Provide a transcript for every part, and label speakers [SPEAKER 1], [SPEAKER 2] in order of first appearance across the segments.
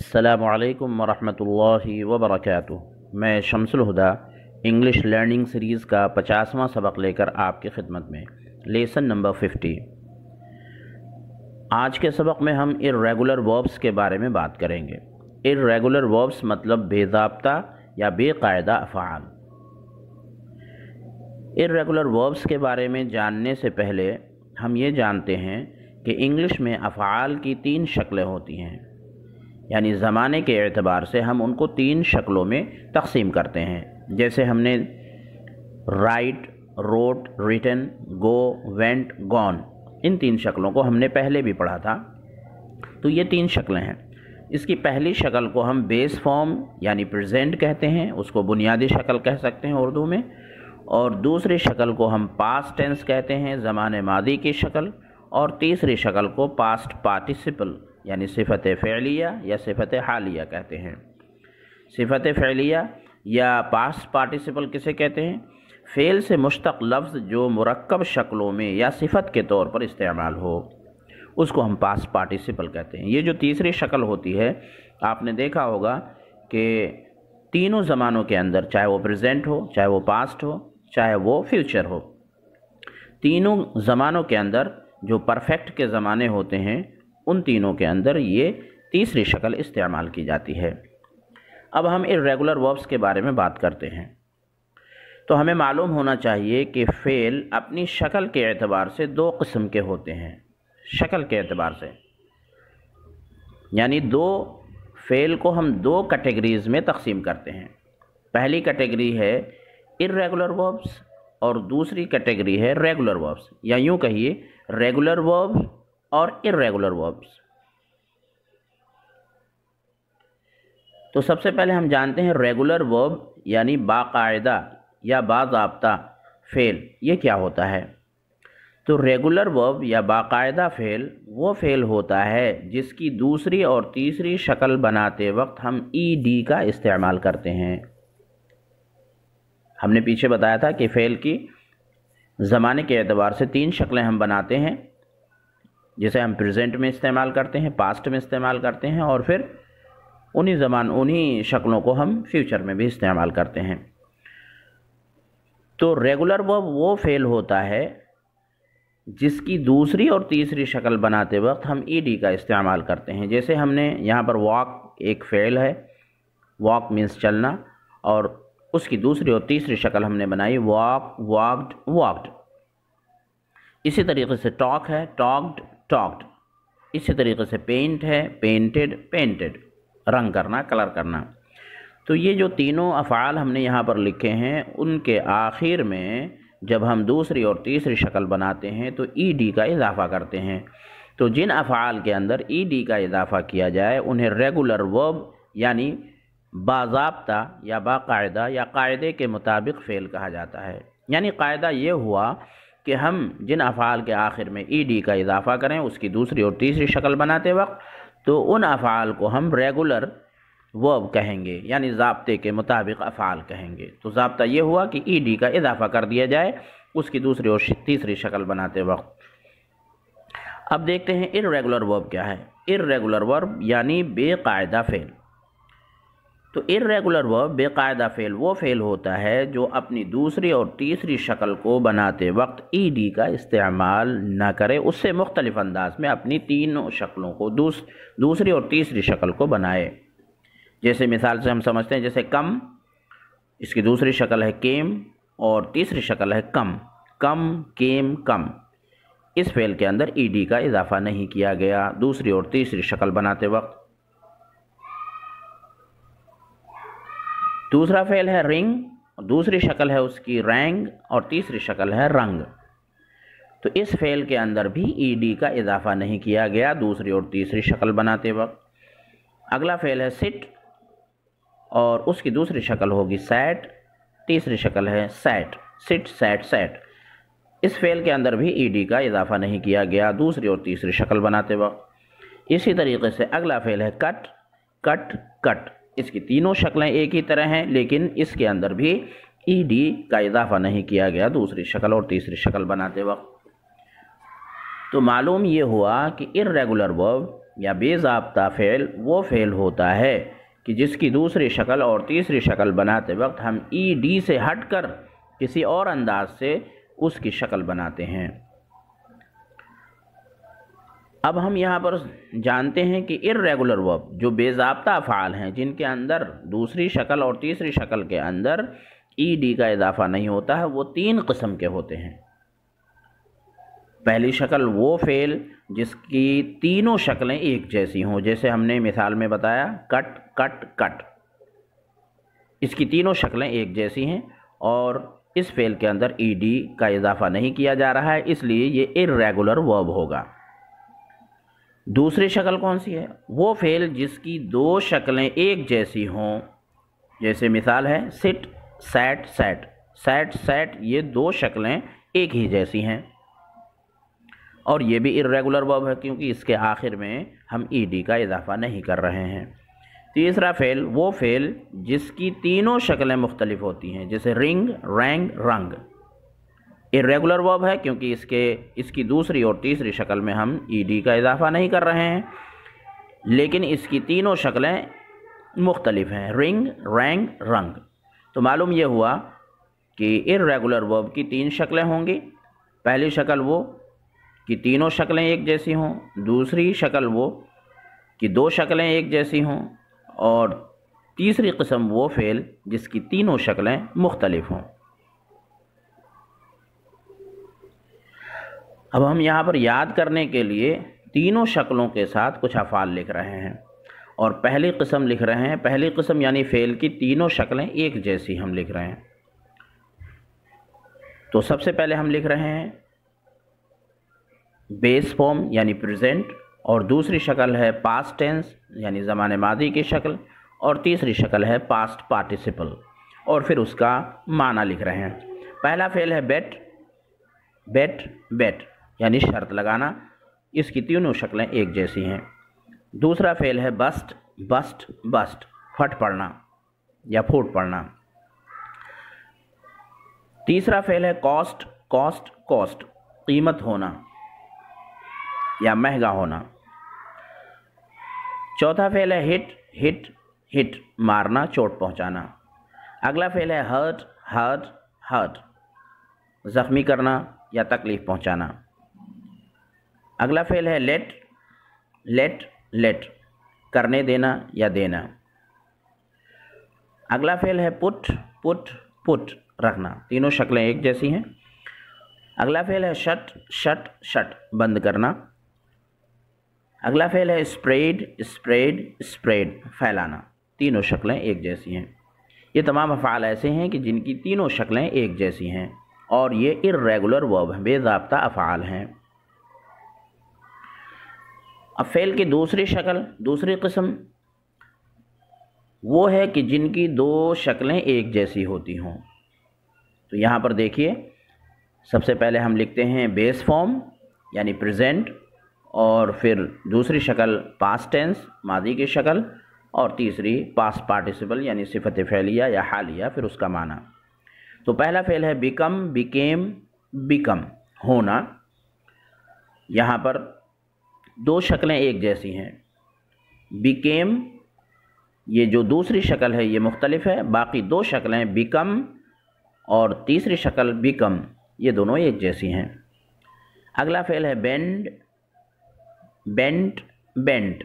[SPEAKER 1] अस्सलामुअलैकुम वरहमतुल्लाहि वबरकातुहू। मैं शम्सुल हुदा इंग्लिश लर्निंग सीरीज़ का 50वां सबक लेकर आपकी खिदमत में, लेसन नंबर 50। आज के सबक में हम इर्रेगुलर वर्ब्स के बारे में बात करेंगे। इर्रेगुलर वर्ब्स मतलब बेज़ाब्ता या बेकायदा अफ़आल। इर्रेगुलर वर्ब्स के बारे में जानने से पहले हम ये जानते हैं कि इंग्लिश में अफ़आल की 3 शक्लें होती हैं, यानी ज़माने के एतबार से हम उनको 3 शक्लों में तक़सीम करते हैं। जैसे हमने राइट, रोट, रिटन, गो, वेंट, गॉन, इन 3 शक्लों को हमने पहले भी पढ़ा था। तो ये 3 शक्लें हैं। इसकी पहली शक्ल को हम बेस फॉर्म यानी प्रेजेंट कहते हैं, उसको बुनियादी शक्ल कह सकते हैं उर्दू में। और दूसरी शक्ल को हम पास्ट टेंस कहते हैं, ज़माने मादी की शक्ल। और तीसरी शक्ल को पास्ट पार्टिसिपल यानी सिफ़त फ़ेलिया या सिफ़त हालिया कहते हैं। सिफ़त फ़ेलिया या पास्ट पार्टिसिपल किसे कहते हैं? फ़ेल से मुश्तक़ लफ्ज़ जो मुरक्कब शक्लों में या सिफ़त के तौर पर इस्तेमाल हो, उसको हम पास्ट पार्टिसिपल कहते हैं। ये जो तीसरी शक्ल होती है, आपने देखा होगा कि तीनों ज़मानों के अंदर, चाहे वो प्रेजेंट हो, चाहे वो पास्ट हो, चाहे वो फ्यूचर हो, तीनों ज़मानों के अंदर जो परफेक्ट के ज़माने होते हैं, उन तीनों के अंदर ये तीसरी शक्ल इस्तेमाल की जाती है। अब हम इर्रेगुलर वर्ब्स के बारे में बात करते हैं। तो हमें मालूम होना चाहिए कि फ़ेल अपनी शक्ल के एतबार से 2 किस्म के होते हैं। शक्ल के एतबार से यानी फ़ेल को हम 2 कैटेगरीज़ में तक़सीम करते हैं। पहली कैटेगरी है इर्रेगुलर वर्ब्स और दूसरी कैटेगरी है रेगुलर वर्ब्स, या यूँ कहिए रेगुलर वर्ब्स और इर्रेगुलर वर्ब्स। तो सबसे पहले हम जानते हैं रेगुलर वर्ब यानी बाकायदा या बाज़ाब्ता फ़ेल, ये क्या होता है। तो रेगुलर वर्ब या बाकायदा फ़ेल वो फ़ेल होता है जिसकी दूसरी और तीसरी शक्ल बनाते वक्त हम ईडी का इस्तेमाल करते हैं। हमने पीछे बताया था कि फ़ेल की ज़माने के एतबार से 3 शक्लें हम बनाते हैं, जिसे हम प्रेजेंट में इस्तेमाल करते हैं, पास्ट में इस्तेमाल करते हैं, और फिर उन्हीं शक्लों को हम फ्यूचर में भी इस्तेमाल करते हैं। तो रेगुलर वर्ब वो फ़ेल होता है जिसकी दूसरी और तीसरी शक्ल बनाते वक्त हम ईडी का इस्तेमाल करते हैं। जैसे हमने यहाँ पर वॉक एक फ़ेल है, वॉक मीन्स चलना, और उसकी दूसरी और तीसरी शक्ल हमने बनाई वॉक, वॉक्ड, वॉक्ड। इसी तरीके से टॉक है, टॉक्ड, टॉक्ड। इसी तरीके से पेंट है, पेंटेड, पेंटेड, रंग करना, कलर करना। तो ये जो तीनों अफ़आल हमने यहाँ पर लिखे हैं, उनके आखिर में जब हम दूसरी और तीसरी शक्ल बनाते हैं तो ईडी का इजाफ़ा करते हैं। तो जिन अफ़आल के अंदर ईडी का इजाफ़ा किया जाए उन्हें रेगुलर वर्ब यानी बाज़ाब्ता या बाकायदा या कायदे के मुताबिक फ़ेल कहा जाता है। यानी कायदा ये हुआ कि हम जिन अफ़आल के आखिर में ईडी का इजाफ़ा करें उसकी दूसरी और तीसरी शक्ल बनाते वक्त, तो उन अफ़आल को हम रेगुलर वर्ब कहेंगे, यानी ज़ाब्ते के मुताबिक अफ़आल कहेंगे। तो ज़ाब्ता ये हुआ कि ईडी का इजाफ़ा कर दिया जाए उसकी दूसरी और तीसरी शक्ल बनाते वक्त। अब देखते हैं इर्रेगुलर वर्ब क्या है। इर्रेगुलर वर्ब यानी बेकायदा फ़ेल। तो इर्रेगुलर वर्ब बेकायदा फ़ेल वो फ़ेल होता है जो अपनी दूसरी और तीसरी शक्ल को बनाते वक्त ईडी का इस्तेमाल न करे, उससे मुख्तलिफ़ अंदाज में अपनी तीनों शक्लों को दूसरी और तीसरी शक्ल को बनाए। जैसे मिसाल से हम समझते हैं, जैसे कम, इसकी दूसरी शक्ल है केम और तीसरी शक्ल है कम। कम, केम, कम। इस फ़ेल के अंदर ईडी का इजाफ़ा नहीं किया गया दूसरी और तीसरी शक्ल बनाते वक्त। दूसरा फ़ेल है रिंग, दूसरी शक्ल है उसकी रैंग और तीसरी शक्ल है रंग। तो इस फ़ेल के अंदर भी ईडी का इजाफ़ा नहीं किया गया दूसरी और तीसरी शक्ल बनाते वक्त। अगला फ़ेल है सिट और उसकी दूसरी शक्ल होगी सैट, तीसरी शक्ल है सैट। Sit, sat, sat. इस फ़ेल के अंदर भी ईडी का इजाफ़ा नहीं किया गया दूसरी और तीसरी शक्ल बनाते वक्त। इसी तरीके से अगला फ़ेल है कट, कट, कट। इसकी तीनों शक्लें एक ही तरह हैं, लेकिन इसके अंदर भी ईडी का इजाफ़ा नहीं किया गया दूसरी शक्ल और तीसरी शक्ल बनाते वक्त। तो मालूम ये हुआ कि इर्रेगुलर वर्ब या बेज़ाब्ता फ़ेल वो फ़ेल होता है कि जिसकी दूसरी शक्ल और तीसरी शक्ल बनाते वक्त हम ईडी से हटकर किसी और अंदाज से उसकी शक्ल बनाते हैं। अब हम यहाँ पर जानते हैं कि इर्रेगुलर वर्ब जो बेज़ाब्ता अफ़आल हैं, जिनके अंदर दूसरी शक्ल और तीसरी शक्ल के अंदर ईडी का इजाफ़ा नहीं होता है, वो 3 किस्म के होते हैं। पहली शक्ल वो फ़ेल जिसकी तीनों शक्लें एक जैसी हों, जैसे हमने मिसाल में बताया कट कट कट, इसकी तीनों शक्लें एक जैसी हैं और इस फ़ेल के अंदर ईडी का इजाफ़ा नहीं किया जा रहा है, इसलिए ये इर्रेगुलर वर्ब होगा। दूसरी शक्ल कौन सी है? वो फ़ेल जिसकी 2 शक्लें एक जैसी हों, जैसे मिसाल है sit sat sat, sat sat, ये 2 शक्लें एक ही जैसी हैं और ये भी इर्रेगुलर वर्ब है क्योंकि इसके आखिर में हम ईडी का इजाफ़ा नहीं कर रहे हैं। तीसरा फ़ेल वो फ़ेल जिसकी तीनों शक्लें मुख्तलिफ होती हैं, जैसे रिंग रैंग रंग, इर्रेगुलर वर्ब है क्योंकि इसकी दूसरी और तीसरी शक्ल में हम ईडी का इजाफ़ा नहीं कर रहे हैं, लेकिन इसकी तीनों शक्लें मुख्तलिफ हैं, रिंग रैंग रंग। तो मालूम ये हुआ कि इर्रेगुलर वर्ब की 3 शक्लें होंगी। पहली शक्ल वो कि तीनों शक्लें एक जैसी हों, दूसरी शक्ल वो कि 2 शक्लें एक जैसी हों और तीसरी किस्म वो फ़ेल जिसकी तीनों शक्लें मुख्तलिफ हों। अब हम यहाँ पर याद करने के लिए तीनों शक्लों के साथ कुछ अफ़आल लिख रहे हैं और पहली किस्म लिख रहे हैं। पहली किस्म यानी फ़ेल की तीनों शक्लें एक जैसी हम लिख रहे हैं। तो सबसे पहले हम लिख रहे हैं बेस फॉर्म यानी प्रेजेंट, और दूसरी शक्ल है पास्ट टेंस यानी ज़माने मादी की शक्ल, और तीसरी शक्ल है पास्ट पार्टिसिपल, और फिर उसका माना लिख रहे हैं। पहला फ़ेल है बेट बेट बेट यानी शर्त लगाना, इसकी तीनों शक्लें एक जैसी हैं। दूसरा फ़ेल है बस्ट बस्ट बस्ट, फट पड़ना या फूट पड़ना। तीसरा फ़ेल है कॉस्ट कॉस्ट कॉस्ट, कीमत होना या महंगा होना। चौथा फ़ेल है हिट हिट हिट, मारना चोट पहुंचाना। अगला फ़ेल है हर्ट हर्ट हर्ट, ज़ख्मी करना या तकलीफ़ पहुंचाना। अगला फ़ेल है लेट लेट लेट, करने देना या देना। अगला फ़ेल है पुट पुट पुट, रखना, तीनों शक्लें एक जैसी हैं। अगला फ़ेल है शट शट शट, बंद करना। अगला फ़ेल है स्प्रेड स्प्रेड स्प्रेड, फैलाना, तीनों शक्लें एक जैसी हैं। ये तमाम अफ़आल ऐसे हैं कि जिनकी तीनों शक्लें एक जैसी हैं और ये इर्रेगुलर वर्ब हैं, बेज़ाब्ता अफ़आल हैं। अब फ़ेल की दूसरी शक्ल, दूसरी किस्म वो है कि जिनकी 2 शक्लें एक जैसी होती हों। तो यहाँ पर देखिए, सबसे पहले हम लिखते हैं बेस फॉर्म यानी प्रेजेंट, और फिर दूसरी शक्ल पास्ट टेंस मादी की शक्ल, और तीसरी पास्ट पार्टिसिपल यानी सिफ़त फ़ेलिया या हालिया, फिर उसका माना। तो पहला फ़ेल है बिकम बिकेम बिकम, होना। यहाँ पर 2 शक्लें एक जैसी हैं। बिकेम, ये जो दूसरी शक्ल है ये मुख्तलिफ है, बाकी 2 शक्लें बिकम और तीसरी शक्ल बिकम, ये दोनों एक जैसी हैं। अगला फ़ेल है बेंड बेंट बेंट,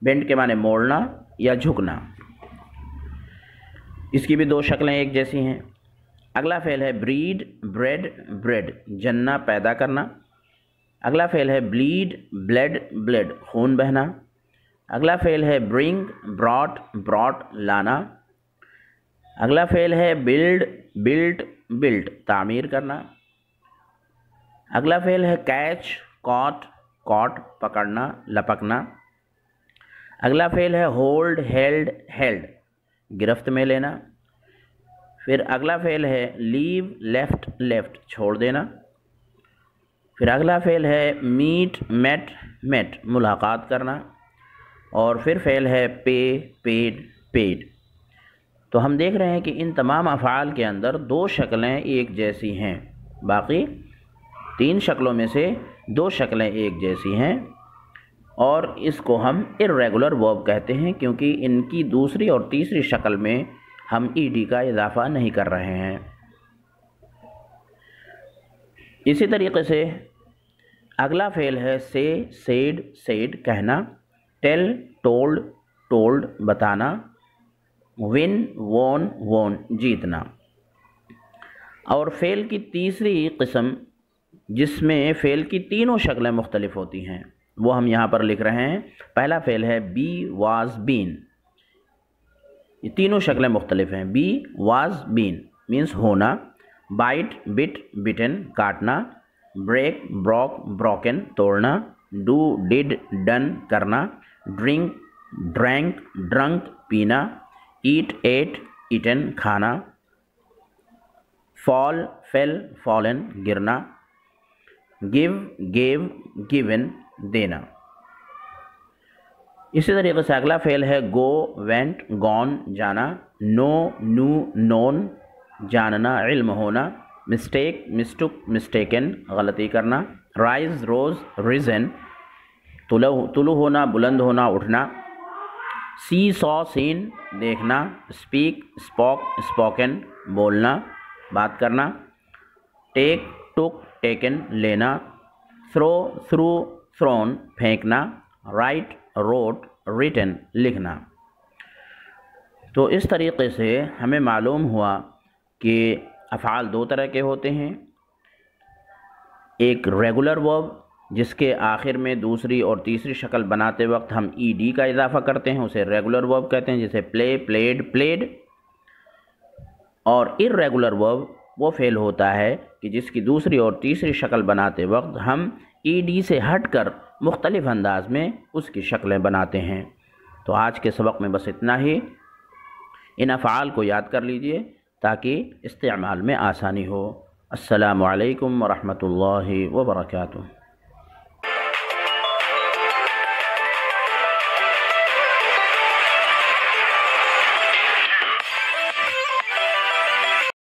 [SPEAKER 1] बेंट के माने मोड़ना या झुकना, इसकी भी 2 शक्लें एक जैसी हैं। अगला फ़ेल है ब्रीड ब्रेड ब्रेड, जन्ना पैदा करना। अगला फ़ेल है ब्लीड ब्लेड ब्लेड, खून बहना। अगला फ़ेल है ब्रिंग ब्रॉट ब्रॉट, लाना। अगला फ़ेल है बिल्ड बिल्ट बिल्ट, तामीर करना। अगला फ़ेल है कैच कॉट कॉट, पकड़ना लपकना। अगला फ़ेल है होल्ड हेल्ड हेल्ड, गिरफ्त में लेना। फिर अगला फ़ेल है लीव लेफ़्ट लेफ़्ट, छोड़ देना। फिर अगला फ़ेल है मीट मेट मेट, मुलाकात करना। और फिर फ़ेल है पे पेड पेड। तो हम देख रहे हैं कि इन तमाम अफ़आल के अंदर 2 शक्लें एक जैसी हैं, बाकी 3 शक्लों में से 2 शक्लें एक जैसी हैं। और इसको हम इर्रेगुलर वर्ब कहते हैं क्योंकि इनकी दूसरी और तीसरी शक्ल में हम ईडी का इजाफ़ा नहीं कर रहे हैं। इसी तरीके से अगला फ़ेल है से, सेड, सेड कहना, टेल, टोल्ड, टोल्ड बताना, विन, वोन, वोन जीतना। और फ़ेल की तीसरी किस्म जिसमें फ़ेल की तीनों शक्लें मुख्तलिफ होती हैं वो हम यहाँ पर लिख रहे हैं। पहला फ़ेल है बी, वाज, बीन। ये तीनों शक्लें मुख्तलिफ हैं। बी, वाज, बीन मीन्स होना, बाइट, बिट, बिटन काटना, ब्रेक, ब्रॉक, ब्रोकन तोड़ना, डू, डिड, डन करना, ड्रिंक, ड्रैंक, ड्रंक पीना, ईट, एट, ईटन खाना, फॉल, फेल, फॉलन गिरना, गिव, गेव, गिवन देना। इसी तरीके से अगला फेल है गो, वेंट, गॉन जाना, नो, नू, नोन जानना, इल्म होना, मिस्टेक, मिस्टुक, मिस्टेकन गलती करना, राइज, रोज, रिजन तुलू होना, बुलंद होना, उठना, सी, सॉ, सीन देखना, स्पीक, स्पॉक, स्पोकन बोलना, बात करना, टेक, टुक, टेकन लेना, थ्रो, थ्रू, थ्रोन फेंकना, राइट, रोट, रिटन लिखना। तो इस तरीके से हमें मालूम हुआ कि अफ़आल दो तरह के होते हैं। एक रेगुलर वर्ब जिसके आखिर में दूसरी और तीसरी शक्ल बनाते वक्त हम ईडी का इजाफ़ा करते हैं, उसे रेगुलर वर्ब कहते हैं, जैसे प्ले, प्लेड, प्लेड। और इर्रेगुलर वर्ब वो फ़ेल होता है कि जिसकी दूसरी और तीसरी शक्ल बनाते वक्त हम ईडी से हटकर मुख्तलिफ़ अंदाज में उसकी शक्लें बनाते हैं। तो आज के सबक में बस इतना ही। इन अफ़आल को याद कर लीजिए ताकि इस्तेमाल में आसानी हो। अस्सलामु अलैकुम व रहमतुल्लाहि व बरकातुहू।